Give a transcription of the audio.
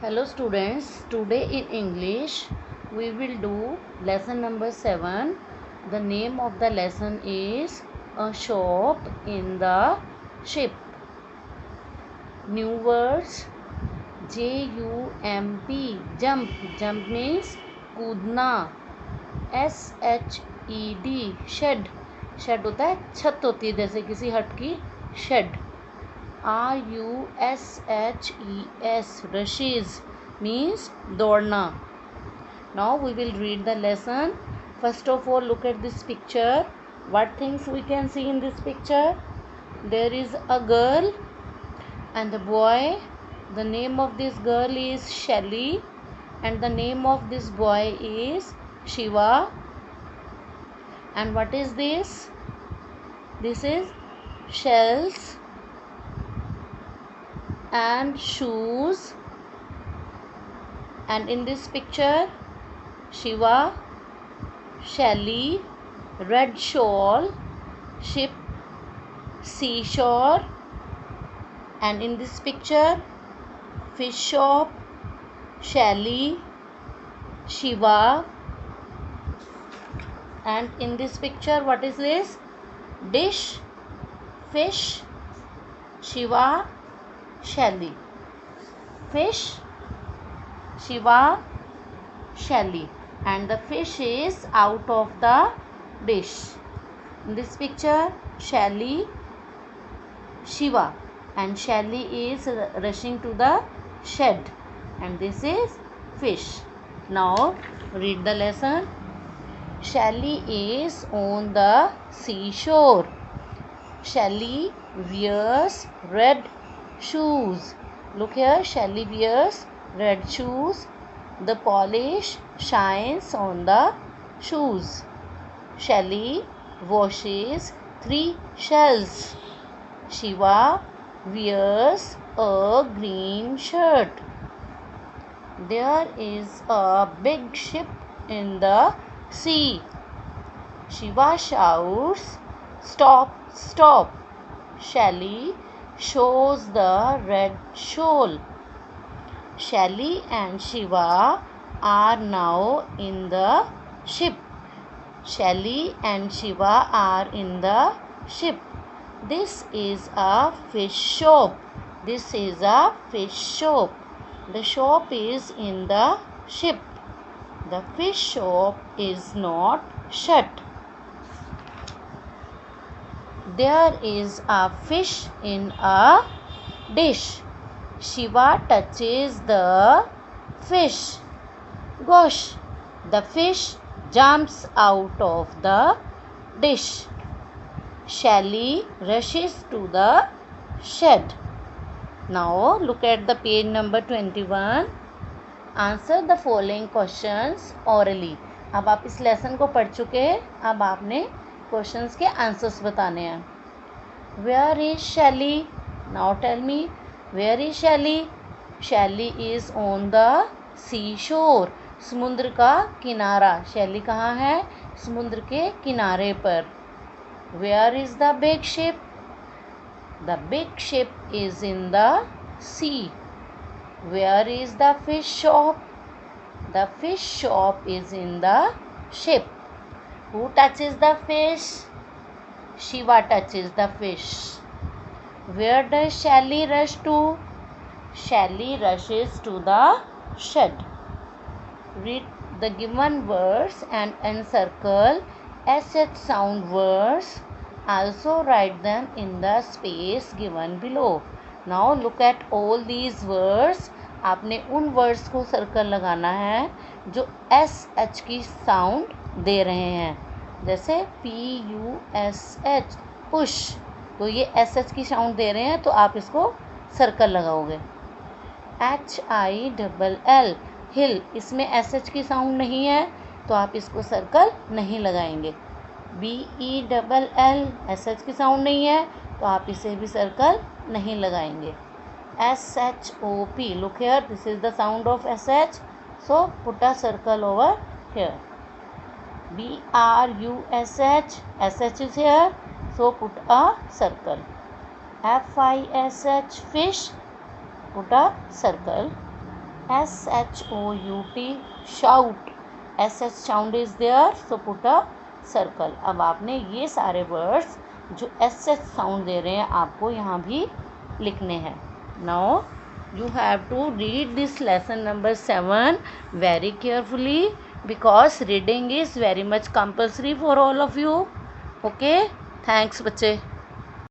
Hello students, today in English we will do lesson number 7. The name of the lesson is A Shop in the Ship. New words: JUMP, jump. Jump means कूदना. SHED, shed. shed होता है छत होती है जैसे किसी हट की shed. RUSHES, rushes means दौड़ना. Now we will read the lesson. First of all, look at this picture. What things we can see in this picture? There is a girl and a boy. The name of this girl is Shelly and the name of this boy is Shiva. And what is this? This is shells and shoes. And in this picture, Shiva, Shelly, red shawl, ship, seashore. And in this picture, fish shop, Shelly, Shiva. And in this picture, what is this? Dish, fish, Shiva, Shelly. Fish, Shiva, Shelly. And the fish is out of the dish. In this picture, Shelly, Shiva, and Shelly is rushing to the shed. And this is fish. Now read the lesson. Shelly is on the seashore. Shelly wears red shoes. Look here, Shelly wears red shoes. The polish shines on the shoes. Shelly washes 3 shells. Shiva wears a green shirt. There is a big ship in the sea. Shiva shouts, "Stop, stop." Shelly shows the red shawl. Shelly and Shiva are now in the ship. Shelly and Shiva are in the ship. This is a fish shop. This is a fish shop. The shop is in the ship. The fish shop is not shut. There is a fish in a dish. Shiva touches the fish. Gosh, the fish jumps out of the dish. Shelly rushes to the shed. Now look at the page number 21. Answer the following questions orally. अब आप इस lesson को पढ़ चुके हैं. अब आपने questions के आंसर्स बताने हैं. Where is Shelly? Now tell me, where is Shelly? Shelly is on the seashore. समुद्र का किनारा. Shelly कहाँ है? समुद्र के किनारे पर. Where is the big ship? The big ship is in the sea. Where is the fish shop? The fish shop is in the ship. Who touches the fish? Shiva touches the fish. Where does Shelly rush to? Shelly rushes to the shed. Read the given words and encircle SH sound words. Also write them in the space given below. Now look at all these words. आपने उन words को circle लगाना है जो SH की sound दे रहे हैं. जैसे PUSH, पुश, तो ये SH की साउंड दे रहे हैं तो आप इसको सर्कल लगाओगे. HILL, हिल, इसमें SH की साउंड नहीं है तो आप इसको सर्कल नहीं लगाएंगे. BELL, SH की साउंड नहीं है तो आप इसे भी सर्कल नहीं लगाएंगे. SHOP, look here, this is the sound of SH, so put a circle over here. BRUSH, SH is here, so put a circle. FISH, fish, put a circle. SHOUT, shout. SH sound is there, so put a circle. अब आपने ये सारे words जो SH sound दे रहे हैं आपको यहाँ भी लिखने हैं. Now you have to read this lesson number 7 very carefully, because reading is very much compulsory for all of you. Okay, thanks बच्चे.